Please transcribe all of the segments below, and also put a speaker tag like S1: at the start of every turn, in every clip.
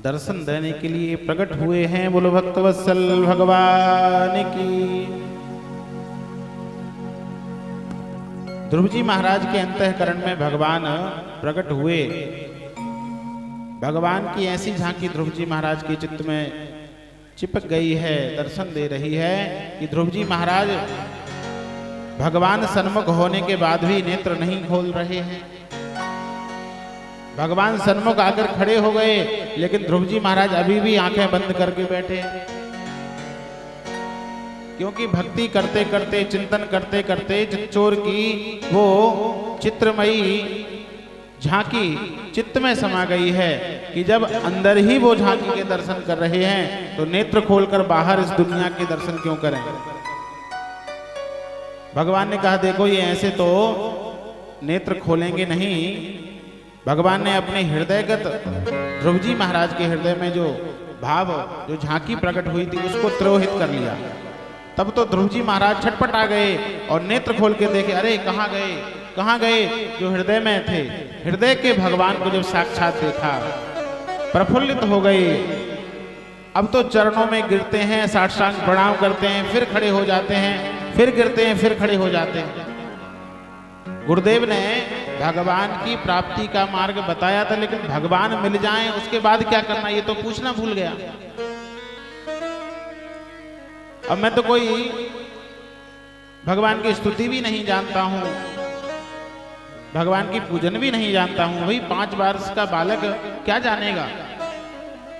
S1: दर्शन देने के लिए प्रकट हुए हैं। बोलो भक्तवत्सल भगवान की। ध्रुव जी महाराज के अंतःकरण में भगवान प्रकट हुए। भगवान की ऐसी झांकी ध्रुव जी महाराज के चित्त में चिपक गई है, दर्शन दे रही है कि ध्रुव जी महाराज भगवान सन्मुख होने के बाद भी नेत्र नहीं खोल रहे हैं। भगवान सन्मुख आकर खड़े हो गए, लेकिन ध्रुव जी महाराज अभी भी आंखें बंद करके बैठे हैं। क्योंकि भक्ति करते करते, चिंतन करते करते चित्तचोर की वो चित्रमयी झांकी चित्त में समा गई है कि जब अंदर ही वो झांकी के दर्शन कर रहे हैं तो नेत्र खोलकर बाहर इस दुनिया के दर्शन क्यों करें। भगवान ने कहा देखो ये ऐसे तो नेत्र खोलेंगे नहीं। भगवान ने अपने हृदयगत ध्रुव जी महाराज के हृदय में जो भाव, जो झांकी प्रकट हुई थी उसको तिरोहित कर लिया। तब तो ध्रुव जी महाराज छटपट आ गए और नेत्र खोल के देखे, अरे कहाँ गए, कहाँ गए जो हृदय में थे। हृदय के भगवान को जब साक्षात देखा प्रफुल्लित हो गए। अब तो चरणों में गिरते हैं, साष्टांग प्रणाम करते हैं, फिर खड़े हो जाते हैं, फिर गिरते हैं, फिर खड़े हो जाते हैं। गुरुदेव ने भगवान की प्राप्ति का मार्ग बताया था, लेकिन भगवान मिल जाएं उसके बाद क्या करना ये तो पूछना भूल गया। अब मैं तो कोई भगवान की स्तुति भी नहीं जानता हूं, भगवान की पूजन भी नहीं जानता हूं। वही 5 वर्ष का बालक क्या जानेगा।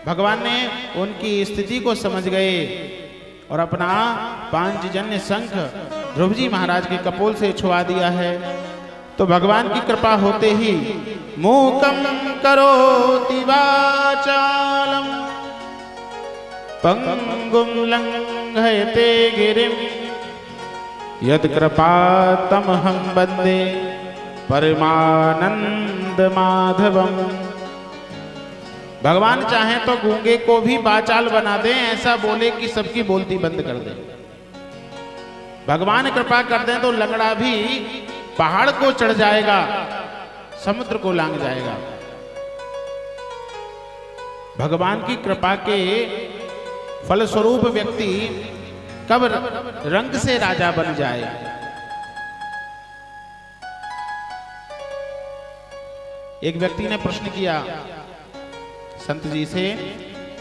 S1: भगवान ने उनकी स्थिति को समझ गए और अपना पांचजन्य शंख ध्रुव जी महाराज के कपोल से छुआ दिया है। तो भगवान की कृपा होते ही मूकम करोति वाचालम पंगुम लंघयते गिरिम यद कृपा तमहं वन्दे परमानंद माधवम। भगवान चाहे तो गूंगे को भी बाचाल बना दे, ऐसा बोले कि सबकी बोलती बंद कर दे। भगवान कृपा कर दें तो लंगड़ा भी पहाड़ को चढ़ जाएगा, समुद्र को लांग जाएगा। भगवान की कृपा के फलस्वरूप व्यक्ति कब रंग से राजा बन जाए। एक व्यक्ति ने प्रश्न किया संत जी से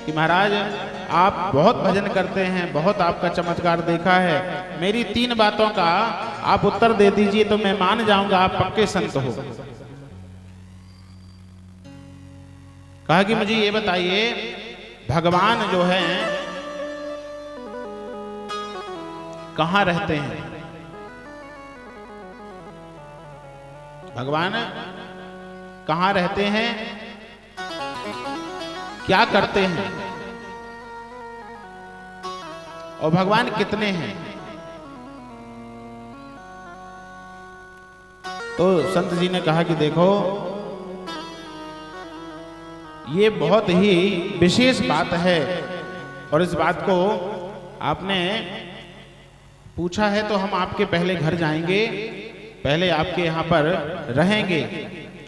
S1: कि महाराज आप बहुत भजन करते हैं, बहुत आपका चमत्कार देखा है, मेरी 3 बातों का आप उत्तर दे दीजिए तो मैं मान जाऊंगा आप पक्के संत हो। कहा कि मुझे ये बताइए भगवान जो है कहां रहते हैं। भगवान कहां रहते हैं, क्या करते हैं और भगवान कितने हैं। तो संत जी ने कहा कि देखो ये बहुत ही विशेष बात है और इस बात को आपने पूछा है तो हम आपके पहले घर जाएंगे, पहले आपके यहाँ पर रहेंगे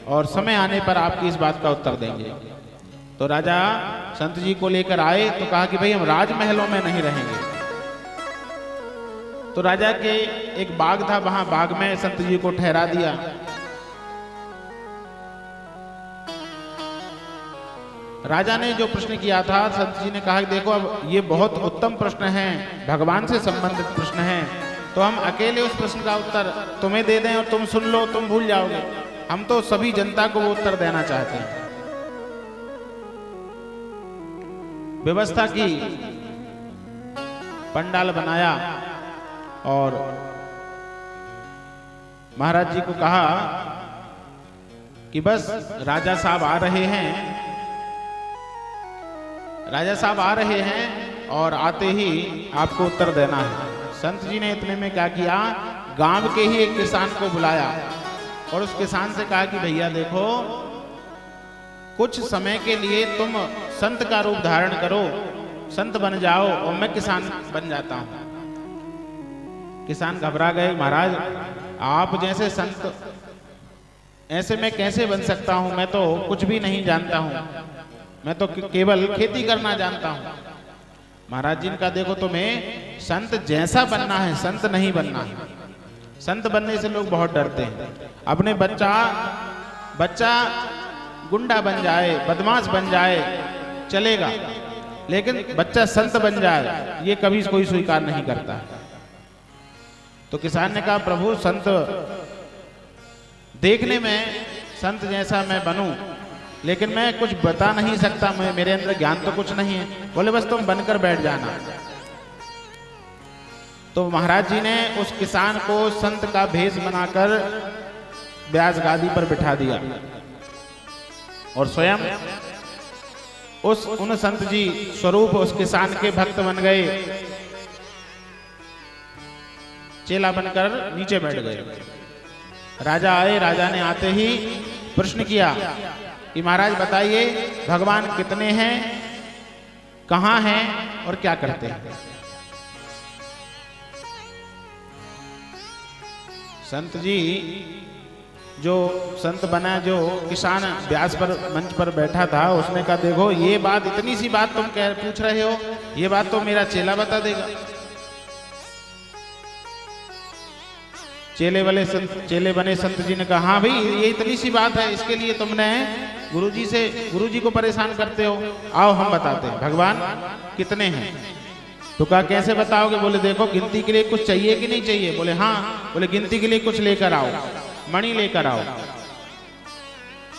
S1: और समय आने पर आपकी इस बात का उत्तर देंगे। तो राजा संत जी को लेकर आए तो कहा कि भाई हम राजमहलों में नहीं रहेंगे। तो राजा के एक बाग था, वहां बाग में संत जी को ठहरा दिया। राजा ने जो प्रश्न किया था संत जी ने कहा कि देखो अब ये बहुत उत्तम प्रश्न है, भगवान से संबंधित प्रश्न है, तो हम अकेले उस प्रश्न का उत्तर तुम्हें दे दें और तुम सुन लो, तुम भूल जाओगे। हम तो सभी जनता को वो उत्तर देना चाहते हैं। व्यवस्था की, पंडाल बनाया और महाराज जी को कहा कि बस राजा साहब आ रहे हैं, राजा साहब आ रहे हैं और आते ही आपको उत्तर देना है। संत जी ने इतने में क्या किया, गांव के ही एक किसान को बुलाया और उस किसान से कहा कि भैया देखो कुछ समय के लिए तुम संत का रूप धारण करो, संत बन जाओ और मैं किसान बन जाता हूं। किसान घबरा गए, महाराज आप जैसे संत ऐसे मैं कैसे बन सकता हूं, मैं तो कुछ भी नहीं जानता हूं, मैं तो केवल खेती करना जानता हूं। महाराज जी ने कहा देखो तुम्हें संत जैसा बनना है, संत नहीं बनना है। संत बनने से लोग बहुत डरते हैं। अपने बच्चा गुंडा बन जाए, बदमाश बन जाए चलेगा, लेकिन बच्चा संत बन जाए ये कभी कोई स्वीकार नहीं करता। तो किसान ने कहा प्रभु संत देखने में संत जैसा मैं बनूं, लेकिन मैं कुछ बता नहीं सकता, मैं मेरे अंदर ज्ञान तो कुछ नहीं है। बोले बस तुम बनकर बैठ जाना। तो महाराज जी ने उस किसान को संत का भेष बनाकर व्यास गादी पर बिठा दिया और स्वयं उन संत जी स्वरूप उस किसान के भक्त बन गए, चेला बनकर नीचे बैठ गए। राजा आए, राजा ने आते ही प्रश्न किया कि महाराज बताइए भगवान कितने हैं, कहां हैं और क्या करते हैं। संत जी जो संत बना, जो किसान व्यास पर मंच पर बैठा था, उसने कहा देखो ये बात, इतनी सी बात तुम पूछ रहे हो, ये बात तो मेरा चेला बता देगा। चेले बने संत जी ने कहा हाँ भाई ये इतनी सी बात है, इसके लिए तुमने गुरुजी को परेशान करते हो, आओ हम बताते हैं भगवान कितने हैं। तो कहा कैसे बताओगे। बोले देखो गिनती के लिए कुछ चाहिए कि नहीं चाहिए। बोले हाँ। बोले गिनती के लिए कुछ लेकर आओ, मणि लेकर आओ।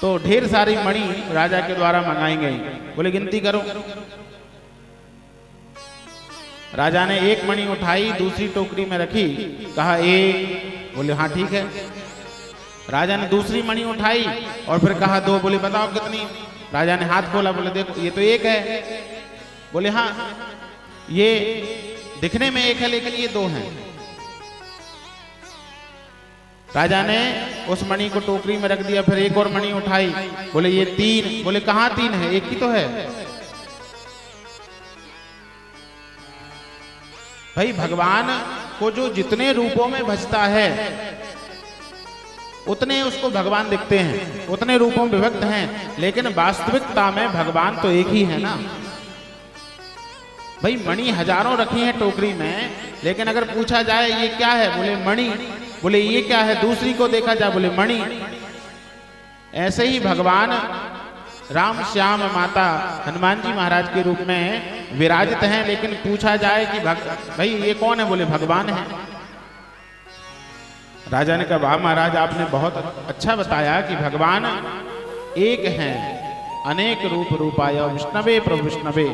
S1: तो ढेर सारी मणि राजा के द्वारा मंगाई गई। बोले गिनती करो। राजा ने एक मणि उठाई, दूसरी टोकरी में रखी, कहा एक। बोले हाँ ठीक है। राजा ने दूसरी मणि उठाई और फिर कहा दो। बोले बताओ कितनी। राजा ने हाथ खोला, बोले देखो ये तो एक है। बोले हाँ ये दिखने में एक है लेकिन ये दो हैं। राजा ने उस मणि को टोकरी में रख दिया, फिर एक और मणि उठाई, बोले ये तीन। बोले कहां तीन है, एक ही तो है। भाई भगवान को जो जितने रूपों में भजता है उतने उसको भगवान दिखते हैं, उतने रूपों में विभक्त हैं, लेकिन वास्तविकता में भगवान तो एक ही है ना। भाई मणि हजारों रखी हैं टोकरी में, लेकिन अगर पूछा जाए ये क्या है, बोले मणि। बोले ये क्या है, दूसरी को देखा जाए, बोले मणि। ऐसे ही भगवान राम श्याम माता हनुमान जी महाराज के रूप में विराजित हैं, लेकिन पूछा जाए कि भाई ये कौन है, बोले भगवान है। राजा ने कहा वाह महाराज आपने बहुत अच्छा बताया कि भगवान एक हैं, अनेक रूप रूपाय विष्णवे प्रभु विष्णवे,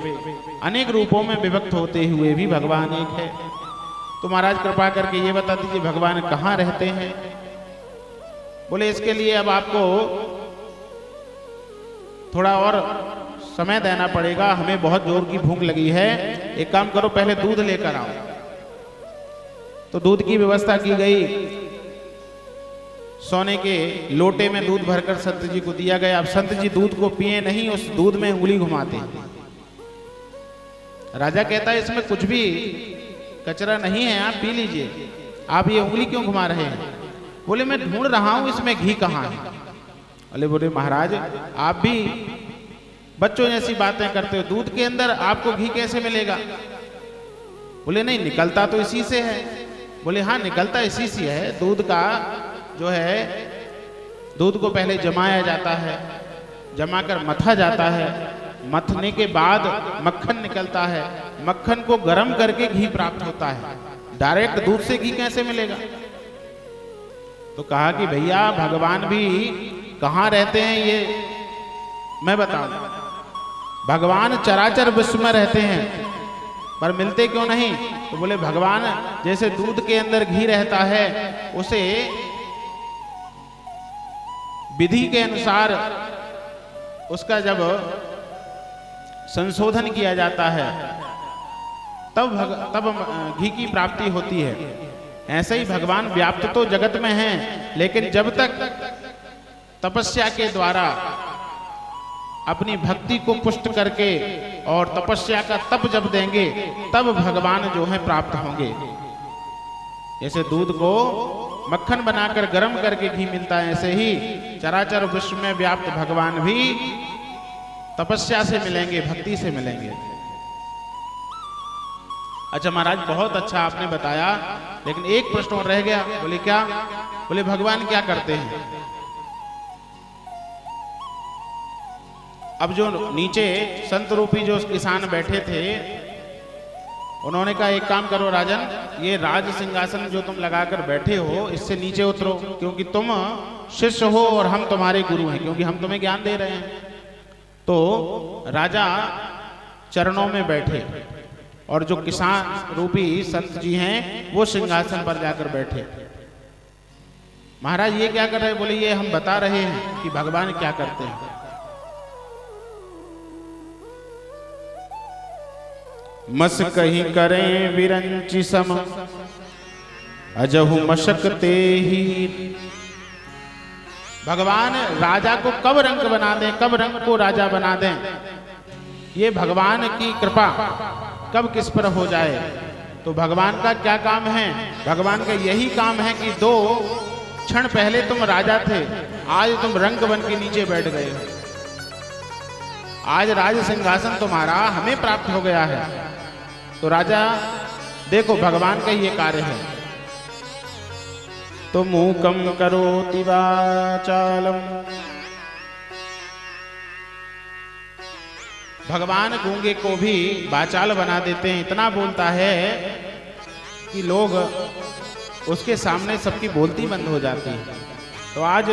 S1: अनेक रूपों में विभक्त होते हुए भी भगवान एक है। तो महाराज कृपा करके ये बता दीजिए भगवान कहाँ रहते हैं। बोले इसके लिए अब आपको थोड़ा और समय देना पड़ेगा, हमें बहुत जोर की भूख लगी है। एक काम करो पहले दूध लेकर आओ। तो दूध की व्यवस्था की गई, सोने के लोटे में दूध भरकर संत जी को दिया गया। अब संत जी दूध को पिए नहीं, उस दूध में उंगली घुमाते। राजा कहता है इसमें कुछ भी कचरा नहीं है, आप पी लीजिए, आप ये उंगली क्यों घुमा रहे हैं। बोले मैं ढूंढ रहा हूं इसमें घी कहाँ है। बोले महाराज आप भी बच्चों जैसी बातें करते हो, दूध के अंदर आपको घी कैसे मिलेगा। बोले नहीं निकलता तो इसी से है। बोले हाँ निकलता इसी से है। दूध का जो है, दूध को पहले जमाया जाता है, जमाकर मथा जाता है, मथने के बाद मक्खन निकलता है, मक्खन को गर्म करके घी प्राप्त होता है। डायरेक्ट दूध से घी कैसे मिलेगा। तो कहा कि भैया भगवान भी कहाँ रहते हैं ये मैं बताऊं। भगवान चराचर विश्व में रहते हैं, पर मिलते क्यों नहीं। तो बोले भगवान जैसे दूध के अंदर घी रहता है, उसे विधि के अनुसार उसका जब संशोधन किया जाता है तब घी की प्राप्ति होती है। ऐसे ही भगवान व्याप्त तो जगत में हैं, लेकिन जब तक तपस्या के द्वारा अपनी भक्ति को पुष्ट करके और तपस्या का तप जब देंगे तब भगवान जो है प्राप्त होंगे। जैसे दूध को मक्खन बनाकर गर्म करके घी मिलता है, ऐसे ही चराचर विश्व में व्याप्त भगवान भी तपस्या से मिलेंगे, भक्ति से मिलेंगे। अच्छा महाराज, बहुत अच्छा आपने बताया, लेकिन एक प्रश्न और रह गया। बोले क्या? बोले भगवान क्या करते हैं? अब जो नीचे संत रूपी जो किसान बैठे थे, उन्होंने कहा एक काम करो राजन, ये राज सिंहासन जो तुम लगाकर बैठे हो इससे नीचे उतरो, क्योंकि तुम शिष्य हो और हम तुम्हारे गुरु हैं, क्योंकि हम तुम्हें ज्ञान दे रहे हैं। तो राजा चरणों में बैठे और जो किसान रूपी संत जी हैं वो सिंहासन पर जाकर बैठे। महाराज ये क्या कर रहे हैं? बोले ये हम बता रहे हैं कि भगवान क्या करते हैं। मस कहीं करें विरंचि सम, अजहु मशकते ही। भगवान राजा को कब रंग बना दें, कब रंग को राजा बना दें, ये भगवान की कृपा कब किस पर हो जाए। तो भगवान का क्या काम है? भगवान का यही काम है कि 2 क्षण पहले तुम राजा थे, आज तुम रंग बन के नीचे बैठ गए हो। आज राज सिंहासन तुम्हारा हमें प्राप्त हो गया है। तो राजा देखो, भगवान का ये कार्य है। तो मूकम करोति वाचालम, भगवान गूंगे को भी वाचाल बना देते हैं। इतना बोलता है कि लोग उसके सामने सबकी बोलती बंद हो जाती है। तो आज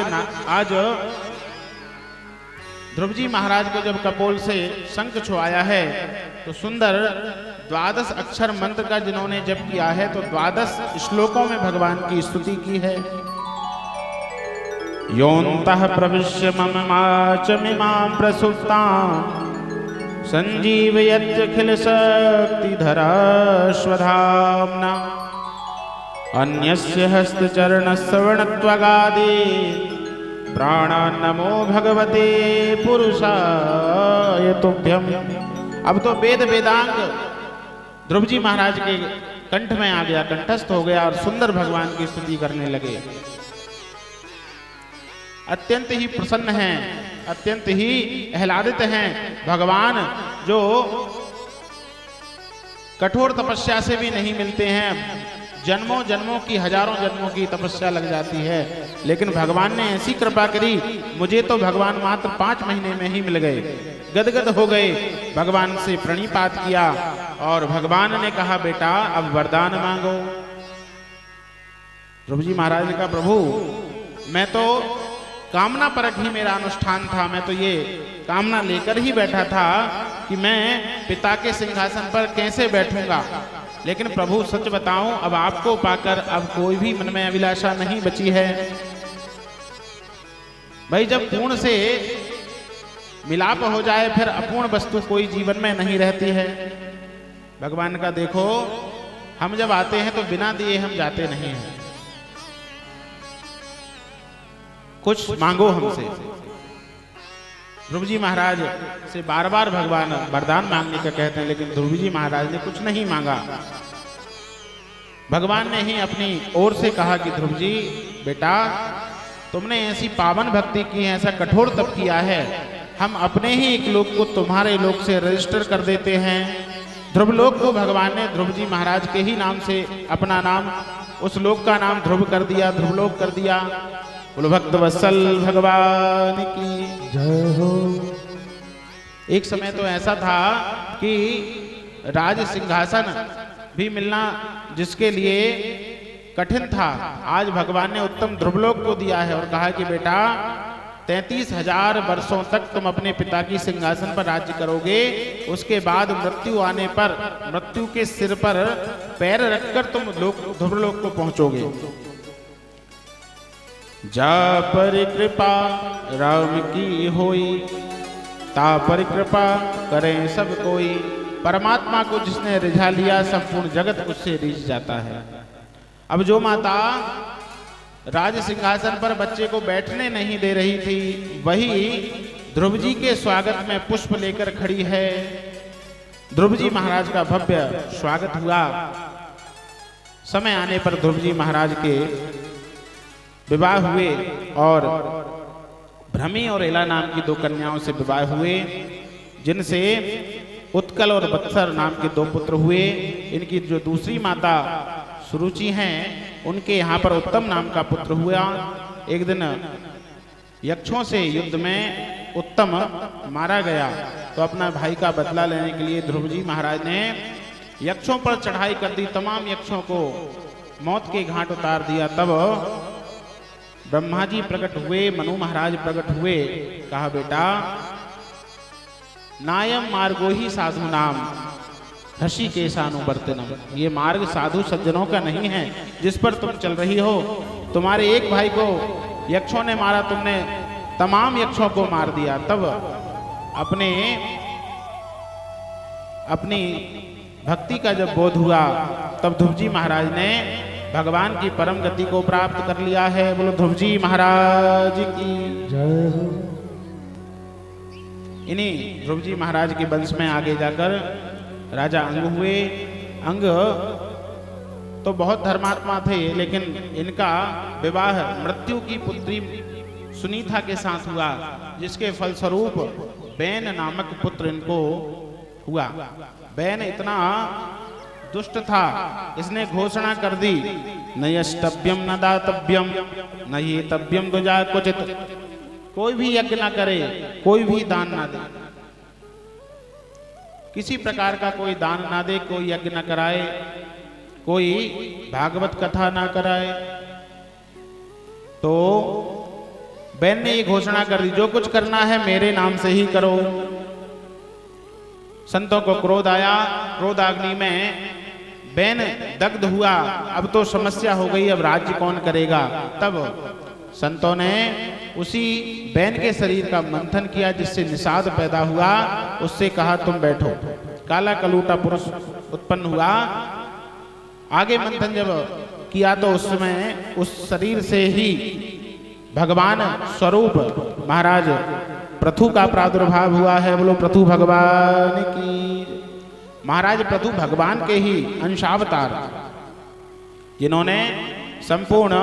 S1: ध्रुव जी महाराज को जब कपोल से शंख छुआया है तो सुंदर 12 अक्षर मंत्र का जिन्होंने जप किया है, तो 12 श्लोकों में भगवान की स्तुति की है। योऽन्तः प्रविश्य मम वाचमिमां प्रसुप्तां संजीवयत्यखिल शक्तिधरा स्वधाम्ना, अन्यस्य हस्तचरणश्रवणत्वगादि प्राणान्नमो भगवते पुरुषाय तुभ्यम्। अब तो वेद वेदांग ध्रुव जी महाराज के कंठ में आ गया, कंठस्थ हो गया और सुंदर भगवान की स्तुति करने लगे। अत्यंत ही प्रसन्न हैं, अत्यंत ही आह्लादित हैं। भगवान जो कठोर तपस्या से भी नहीं मिलते हैं, जन्मों जन्मों की, हजारों जन्मों की तपस्या लग जाती है, लेकिन भगवान ने ऐसी कृपा करी, मुझे तो भगवान मात्र 5 महीने में ही मिल गए। गदगद हो गए, भगवान से प्रणिपात किया और भगवान ने कहा बेटा अब वरदान मांगो। ध्रुव जी महाराज ने कहा प्रभु मैं तो कामना परक ही मेरा अनुष्ठान था, मैं तो ये कामना लेकर ही बैठा था कि मैं पिता के सिंहासन पर कैसे बैठूंगा, लेकिन प्रभु सच बताऊं अब आपको पाकर अब कोई भी मन में अभिलाषा नहीं बची है। भाई जब पूर्ण से मिलाप हो जाए फिर अपूर्ण वस्तु कोई जीवन में नहीं रहती है। भगवान का देखो, हम जब आते हैं तो बिना दिए हम जाते नहीं हैं। कुछ मांगो हमसे। ध्रुव जी महाराज से बार बार भगवान वरदान मांगने का कहते हैं, लेकिन ध्रुव जी महाराज ने कुछ नहीं मांगा। भगवान ने ही अपनी ओर से कहा कि ध्रुव जी बेटा तुमने ऐसी पावन भक्ति की है, ऐसा कठोर तप किया है, हम अपने ही एक लोक को तुम्हारे लोक से रजिस्टर कर देते हैं। ध्रुव लोक को भगवान ने ध्रुव जी महाराज के ही नाम से अपना नाम, उस लोक का नाम ध्रुव कर दिया, ध्रुवलोक कर दिया। बोलो भक्त वत्सल भगवान की जय हो। एक समय तो ऐसा था कि राज सिंहासन भी मिलना जिसके लिए कठिन था, आज भगवान ने उत्तम ध्रुवलोक को दिया है और कहा कि बेटा 33,000 वर्षों तक तुम अपने पिता की सिंहासन पर राज्य करोगे, उसके बाद मृत्यु आने पर मृत्यु के सिर पर पैर रखकर तुम ध्रुवलोक को पहुंचोगे। जा परिकृपा राम की होई, ता परिकृपा करें सब कोई। परमात्मा को जिसने रिझा लिया संपूर्ण जगत उससे रिझ जाता है। अब जो माता राज सिंहासन पर बच्चे को बैठने नहीं दे रही थी, वही ध्रुव जी के स्वागत में पुष्प लेकर खड़ी है। ध्रुव जी महाराज का भव्य स्वागत हुआ। समय आने पर ध्रुव जी महाराज के विवाह हुए और भ्रमी और एला नाम की 2 कन्याओं से विवाह हुए। जिनसे उत्कल और वत्सर नाम के 2 पुत्र हुए। इनकी जो दूसरी माता सुरुचि हैं, उनके यहाँ पर उत्तम नाम का पुत्र हुआ। एक दिन यक्षों से युद्ध में उत्तम मारा गया, तो अपना भाई का बदला लेने के लिए ध्रुव जी महाराज ने यक्षों पर चढ़ाई कर दी, तमाम यक्षों को मौत के घाट उतार दिया। तब ब्रह्मा जी प्रकट हुए, मनु महाराज प्रकट हुए, कहा बेटा नायम मार्गो ही साधु नाम ऋषिकेशानुवर्तनम, ये मार्ग साधु सज्जनों का नहीं है जिस पर तुम चल रही हो। तुम्हारे एक भाई को यक्षों ने मारा, तुमने तमाम यक्षों को मार दिया। तब अपनी भक्ति का जब बोध हुआ, तब ध्रुव जी महाराज ने भगवान की परम गति को प्राप्त कर लिया है। बोलो ध्रुव जी महाराज की जय हो। इन्हीं ध्रुव जी महाराज के वंश में आगे जाकर राजा अंग हुए। अंग तो बहुत धर्मात्मा थे, लेकिन इनका विवाह मृत्यु की पुत्री सुनीता के साथ हुआ, जिसके फलस्वरूप बैन नामक पुत्र इनको हुआ। बैन इतना दुष्ट था, इसने घोषणा कर दी न यष्टव्यम न दातव्यम न ये तव्यम दुजा कुचित, कोई भी यज्ञ ना करे, कोई भी दान ना दे, किसी प्रकार का कोई दान ना दे, कोई यज्ञ ना कराए, कोई भागवत कथा ना कराए। तो बैन ने ये घोषणा कर दी जो कुछ करना है मेरे नाम से ही करो। संतों को क्रोध आया, क्रोधाग्नि में बैन दग्ध हुआ। अब तो समस्या हो गई, अब राज्य कौन करेगा। तब संतों ने उसी बैन के शरीर का मंथन किया, जिससे निषाद पैदा हुआ। उससे कहा तुम बैठो। काला कलूटा पुरुष उत्पन्न हुआ। आगे मंथन जब किया तो उस समय उस शरीर से ही भगवान स्वरूप महाराज पृथु का प्रादुर्भाव हुआ है। बोलो पृथु भगवान की। महाराज पृथु भगवान के ही अंशावतार, जिन्होंने संपूर्ण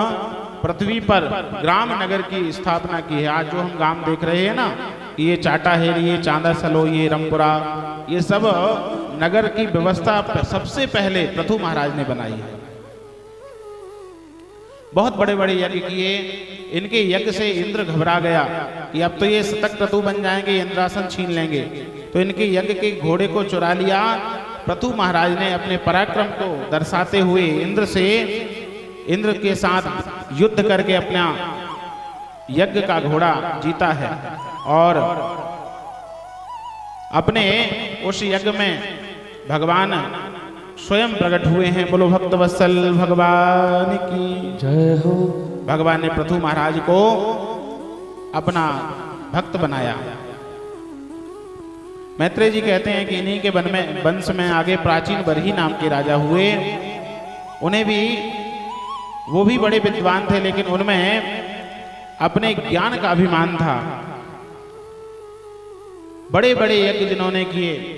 S1: पृथ्वी पर ग्राम नगर की स्थापना की है। आज जो हम गांव देख रहे हैं ना, ये चाटाहेरी, ये चांदासलो, ये रमपुरा, ये सब नगर की व्यवस्था सबसे पहले पृथु महाराज ने बनाई है। बहुत बड़े बड़े यज्ञ किए। इनके यज्ञ से इंद्र घबरा गया कि अब तो ये शतक क्रतु बन जाएंगे, इंद्रासन छीन लेंगे। तो इनके यज्ञ के घोड़े को चुरा लिया। पृथु महाराज ने अपने पराक्रम को दर्शाते हुए इंद्र के साथ युद्ध करके अपना यज्ञ का घोड़ा जीता है, और अपने उस यज्ञ में भगवान स्वयं प्रकट हुए हैं। बोलो भक्तवत्सल भगवान की जय हो। भगवान ने पृथु महाराज को अपना भक्त बनाया। मैत्रेय जी कहते हैं कि इन्हीं के वंश में आगे प्राचीन बरही नाम के राजा हुए। उन्हें भी, वो भी बड़े विद्वान थे, लेकिन उनमें अपने ज्ञान का अभिमान था। बड़े बड़े यज्ञ जिन्होंने किए,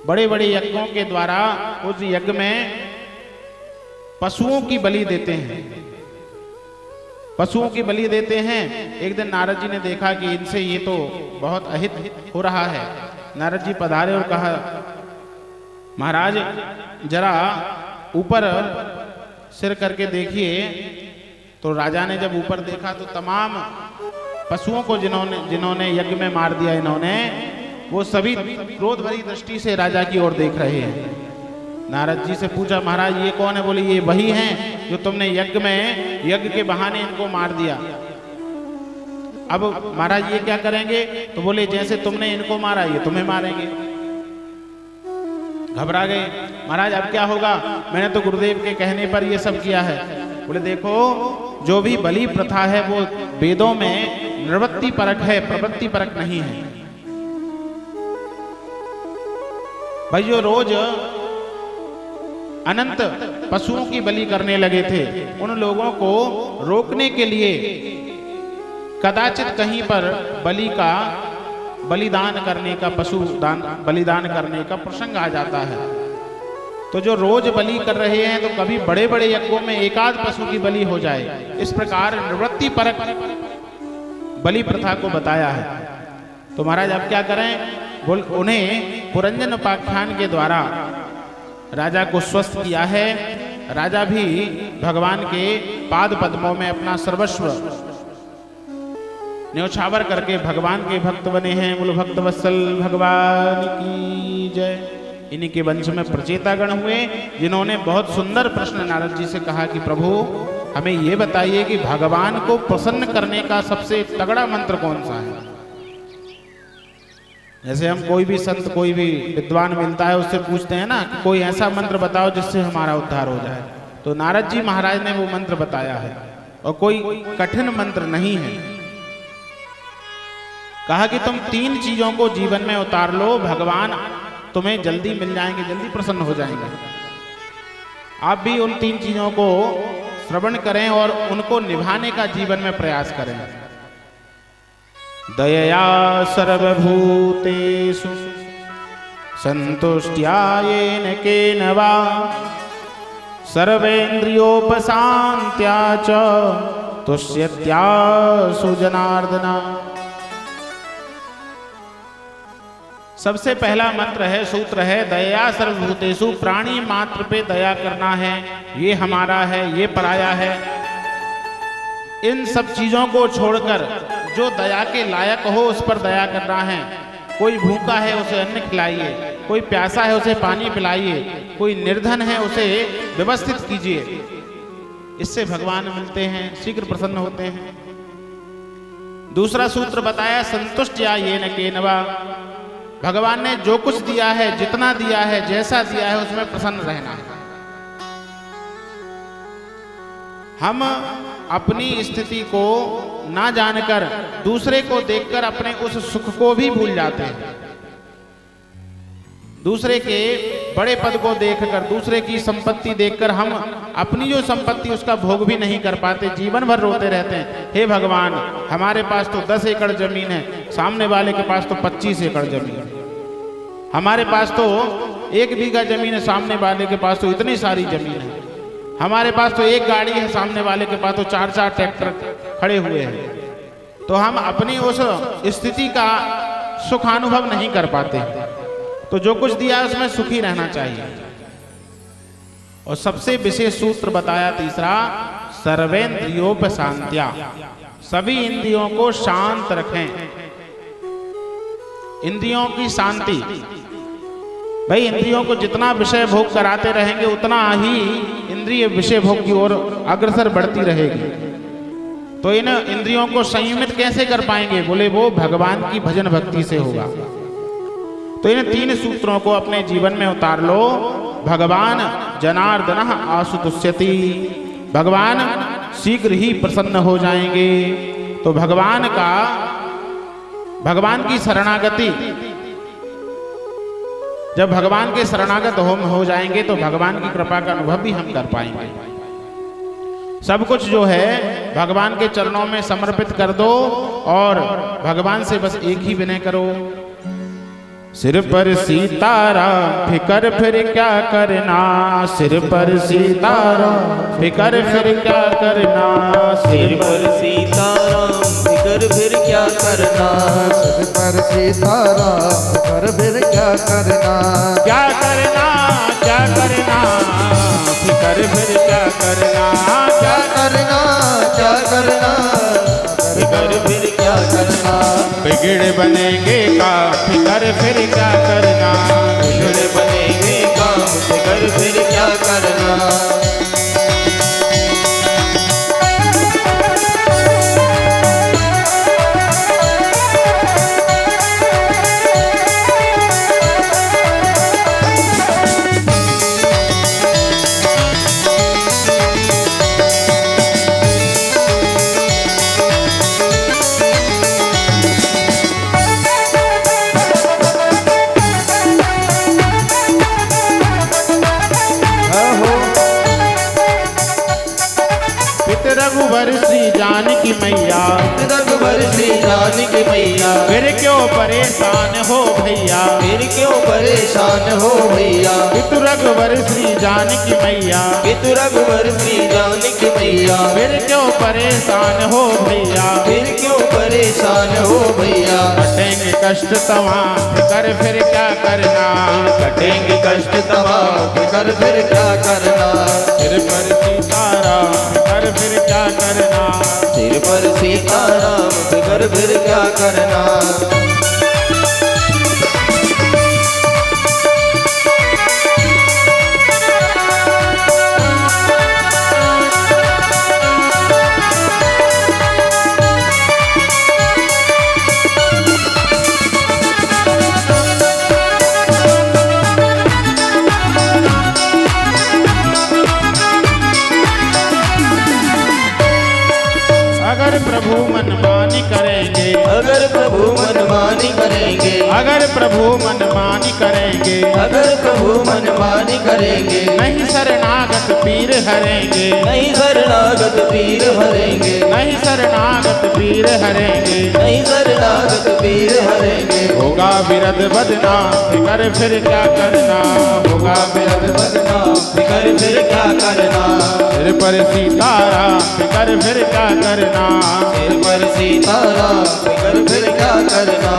S1: बड़े बड़े यज्ञों के द्वारा उस यज्ञ में पशुओं की बलि देते हैं, पशुओं की बलि देते हैं। एक दिन नारद जी ने देखा कि इनसे ये तो बहुत अहित हो रहा है। नारद जी पधारे और कहा महाराज जरा ऊपर सिर करके देखिए। तो राजा ने जब ऊपर देखा तो तमाम पशुओं को जिन्होंने यज्ञ में मार दिया इन्होंने, वो सभी क्रोध भरी दृष्टि से राजा की ओर देख रहे हैं। नारद जी से पूछा महाराज ये कौन है? बोले ये वही हैं जो तुमने यज्ञ के बहाने इनको मार दिया। अब महाराज ये क्या करेंगे? तो बोले जैसे तुमने इनको मारा ये तुम्हें मारेंगे। घबरा गए महाराज, अब क्या होगा? मैंने तो गुरुदेव के कहने पर ये सब किया है। बोले देखो जो भी बलि प्रथा है वो वेदों में निवृत्ति परक है, प्रवृत्ति परक नहीं है। भाई जो रोज अनंत पशुओं की बलि करने लगे थे, उन लोगों को रोकने के लिए कदाचित कहीं पर बलिदान करने का, बलिदान करने का प्रसंग आ जाता है। तो जो रोज बलि कर रहे हैं तो कभी बड़े बड़े यज्ञों में एकाध पशु की बलि हो जाए। इस प्रकार निवृत्ति परक बलि प्रथा को बताया है। तो महाराज अब क्या करें? बोल उन्हें पुरंजन उपाख्यान के द्वारा राजा को स्वस्थ किया है। राजा भी भगवान के पाद पद्मों में अपना सर्वस्व न्योछावर करके भगवान के भक्त बने हैं। बोलो भक्त वत्सल भगवान की जय। इन्हीं के वंश में प्रचेतागण हुए, जिन्होंने बहुत सुंदर प्रश्न नारद जी से कहा कि प्रभु हमें ये बताइए कि भगवान को प्रसन्न करने का सबसे तगड़ा मंत्र कौन सा है। जैसे हम कोई भी संत, कोई भी विद्वान मिलता है, उससे पूछते हैं ना कि कोई ऐसा मंत्र बताओ जिससे हमारा उद्धार हो जाए। तो नारद जी महाराज ने वो मंत्र बताया है, और कोई कठिन मंत्र नहीं है। कहा कि तुम 3 चीजों को जीवन में उतार लो, भगवान तुम्हें जल्दी मिल जाएंगे, जल्दी प्रसन्न हो जाएंगे। आप भी उन 3 चीजों को श्रवण करें और उनको निभाने का जीवन में प्रयास करें। दयया सर्वभूतेषु संतुष्ट्या येन केन वा सर्वेन्द्रियोपशान्त्या च तुष्यत्यासु जनार्दन। सबसे पहला मंत्र है, सूत्र है, दया सर्वभूतेषु। प्राणी मात्र पे दया करना है, ये हमारा है, ये पराया है। इन सब चीजों को छोड़कर जो दया के लायक हो उस पर दया करना है। कोई भूखा है उसे अन्न खिलाइए, कोई प्यासा है उसे पानी पिलाइए, कोई निर्धन है उसे व्यवस्थित कीजिए। इससे भगवान मिलते हैं, शीघ्र प्रसन्न होते हैं। दूसरा सूत्र बताया, संतुष्ट या येन केनवा। भगवान ने जो कुछ दिया है, जितना दिया है, जैसा दिया है, उसमें प्रसन्न रहना है। हम अपनी स्थिति को ना जानकर दूसरे को देखकर अपने उस सुख को भी भूल जाते हैं। दूसरे के बड़े पद को देखकर, दूसरे की संपत्ति देखकर हम अपनी जो संपत्ति उसका भोग भी नहीं कर पाते, जीवन भर रोते रहते हैं, हे भगवान हमारे पास तो 10 एकड़ जमीन है, सामने वाले के पास तो 25 एकड़ जमीन है। हमारे पास तो 1 बीघा जमीन है, सामने वाले के पास तो इतनी सारी जमीन है। हमारे पास तो 1 गाड़ी है, सामने वाले के पास तो 4-4 ट्रैक्टर खड़े हुए हैं। तो हम अपनी उस स्थिति का सुख अनुभव नहीं कर पाते। तो जो कुछ दिया है उसमें सुखी रहना चाहिए। और सबसे विशेष सूत्र बताया तीसरा, सर्वेन्द्रियोपशान्त्या। सभी इंद्रियों को शांत रखें। इंद्रियों की शांति, भाई इंद्रियों को जितना विषय भोग कराते रहेंगे उतना ही इंद्रिय विषय भोग की ओर अग्रसर बढ़ती रहेगी। तो इन इंद्रियों को संयमित कैसे कर पाएंगे? बोले वो भगवान की भजन भक्ति से होगा। तो इन 3 सूत्रों को अपने जीवन में उतार लो। भगवान जनार्दन आसु तुष्यति। भगवान शीघ्र ही प्रसन्न हो जाएंगे। तो भगवान की शरणागति, जब भगवान के शरणागत हो जाएंगे तो भगवान की कृपा का अनुभव भी हम कर पाएंगे। सब कुछ जो है भगवान के चरणों में समर्पित कर दो और भगवान से बस एक ही विनय करो, सिर पर सीताराम फिकर फिर क्या करना, सिर पर सीताराम फिकर फिर क्या करना,
S2: सिर पर सीताराम फिकर फिर क्या करना,
S3: सिर पर सीताराम फिकर फिर क्या करना,
S1: क्या करना क्या करना, फिकर फिर क्या करना,
S3: क्या करना क्या करना,
S2: फिकर फिर क्या करना,
S1: बिगड़ बनेंगे का फिकर फिर क्या करना,
S2: बिगड़ बनेंगे का फिकर फिर क्या करना।
S1: रघुवर श्री जानकी मैया,
S2: रघुवर श्री जानकी मैया,
S1: फिर क्यों परेशान हो भैया,
S2: फिर क्यों परेशान हो भैया,
S1: पितु रघुवर श्री जानकी मैया,
S2: पितु रघुवर श्री जानकी मैया,
S1: फिर क्यों परेशान हो भैया,
S2: फिर क्यों परेशान हो भैया,
S1: कटेंगे कष्ट तमाम कर फिर क्या करना,
S2: कटेंगे कष्ट तमाम कर फिर क्या करना,
S1: सिर पर सीताराम कर फिर क्या करना,
S2: सिर पर सीताराम कर फिर क्या करना।
S1: अगर प्रभु मनमानी करेंगे,
S2: अगर प्रभु मनमानी करेंगे,
S1: अगर प्रभु मनमानी करेंगे,
S2: अगर प्रभु मनमानी करेंगे,
S1: नहीं शरणागत पीर हरेंगे,
S2: नहीं शरणागत पीर हरेंगे,
S1: नहीं शरणागत पीर हरेंगे,
S2: नहीं शरणागत पीर हरेंगे,
S1: होगा विरद बदनाम कर फिर क्या करना, होगा विरद
S2: बदनाम कर फिर क्या करना,
S1: सिर पर सीताराम कर फिर क्या करना,
S2: सिर पर सीताराम कर फिर क्या करना।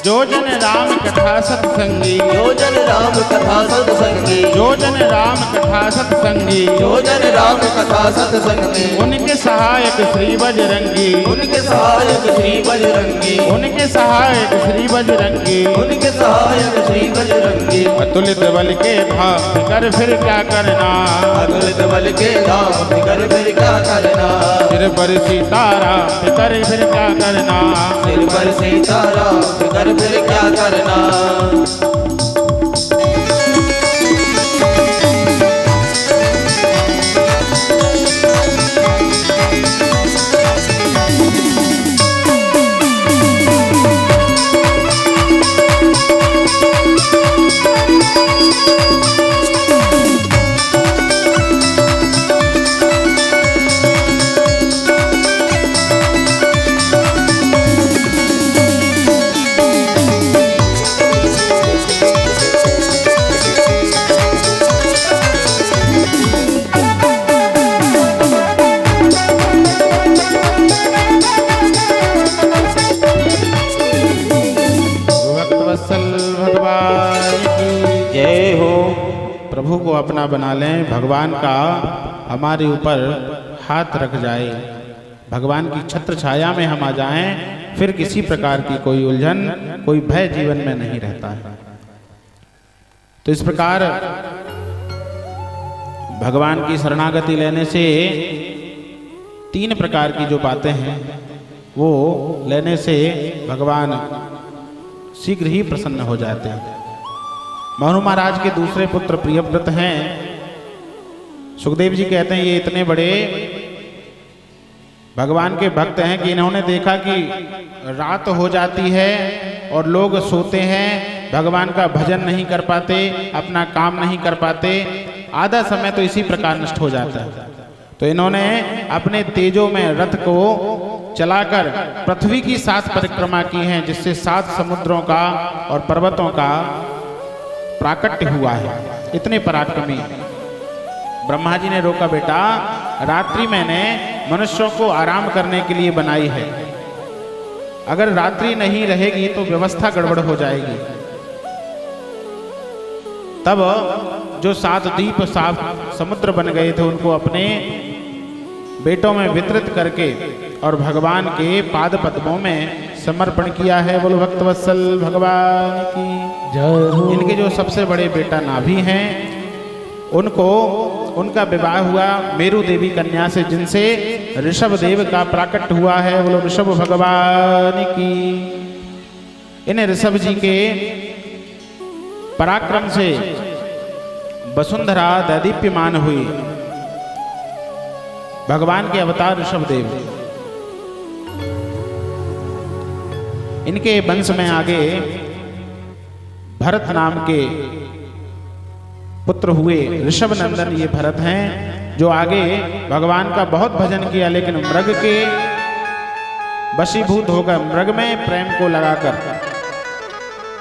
S1: जो जन राम कथा सत्संगी,
S2: जो जन राम कथा सत्संगी,
S1: जो जन राम कथा सत्संगी,
S2: जो जन राम कथा सत्संगी,
S1: उनके सहायक श्री बजरंगी,
S2: उनके सहायक श्री बजरंगी,
S1: उनके सहायक श्री बजरंगी,
S2: उनके सहायक श्री बजरंगी,
S1: अतुलित बल के धाम कर फिर क्या करना,
S2: अतुलित बल के धाम कर फिर क्या करना,
S1: सिर पर सीताराम कर फिर क्या करना,
S2: सिर पर सीताराम कर फिर क्या करना।
S1: भक्तवत्सल भगवान की
S2: जय हो।
S1: प्रभु को अपना बना लें, भगवान का हमारे ऊपर हाथ रख जाए, भगवान की छत्र छाया में हम आ जाएं, फिर किसी प्रकार की कोई उलझन, कोई भय जीवन में नहीं रहता है। तो इस प्रकार भगवान की शरणागति लेने से 3 प्रकार की जो बातें हैं वो लेने से भगवान शीघ्र ही प्रसन्न हो जाते हैं। मनु महाराज के दूसरे पुत्र प्रियव्रत हैं। सुखदेव जी कहते हैं ये इतने बड़े भगवान के भक्त हैं कि इन्होंने देखा कि रात हो जाती है और लोग सोते हैं, भगवान का भजन नहीं कर पाते, अपना काम नहीं कर पाते, आधा समय तो इसी प्रकार नष्ट हो जाता है। तो इन्होंने अपने तेजों में रथ को चलाकर पृथ्वी की 7 परिक्रमा की हैं, जिससे 7 समुद्रों का और पर्वतों का प्राकट्य हुआ है। इतने पराक्रमी। ब्रह्मा जी ने रोका, बेटा रात्रि मैंने मनुष्यों को आराम करने के लिए बनाई है, अगर रात्रि नहीं रहेगी तो व्यवस्था गड़बड़ हो जाएगी। तब जो 7 द्वीप 7 समुद्र बन गए थे उनको अपने बेटों में वितरित करके और भगवान के पाद पद्मों में समर्पण किया है। बोलो भक्तवत्सल भगवान की
S3: जय।
S1: इनके जो सबसे बड़े बेटा नाभि हैं उनको उनका विवाह हुआ मेरु देवी कन्या से, जिनसे ऋषभ देव का प्राकट हुआ है। बोलो ऋषभ भगवान की। इन ऋषभ जी के पराक्रम से वसुंधरा दैदीप्यमान हुई। भगवान के अवतार ऋषभ देव, इनके वंश में आगे भरत नाम के पुत्र हुए। ऋषभ नंदन ये भरत हैं, जो आगे भगवान का बहुत भजन किया, लेकिन मृग के वशीभूत होकर मृग में प्रेम को लगाकर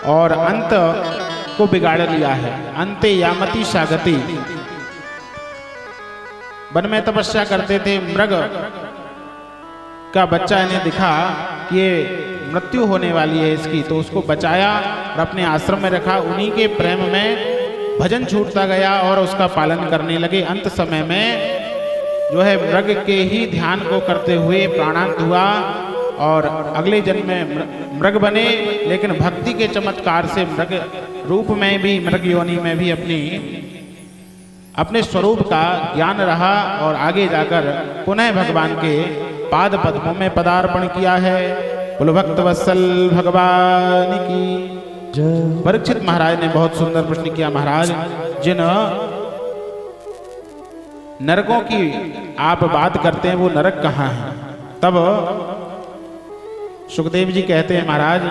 S1: और अंत को बिगाड़ लिया है। अंते यामती शागति। वन में तपस्या करते थे, मृग का बच्चा इन्हें दिखा कि ये मृत्यु होने वाली है इसकी, तो उसको बचाया और अपने आश्रम में रखा। उन्हीं के प्रेम में भजन छूटता गया और उसका पालन करने लगे। अंत समय में जो है मृग के ही ध्यान को करते हुए प्राणांत हुआ और अगले जन्म में मृग बने, लेकिन भक्ति के चमत्कार से मृग रूप में भी, मृग योनि में भी अपने स्वरूप का ज्ञान रहा और आगे जाकर पुनः भगवान के पाद पद्मों में पदार्पण किया है। बोलो भक्तवत्सल भगवान की जय। परीक्षित महाराज ने बहुत सुंदर प्रश्न किया, महाराज जिन नरकों की आप बात करते हैं वो नरक कहाँ है? तब सुखदेव जी कहते हैं, महाराज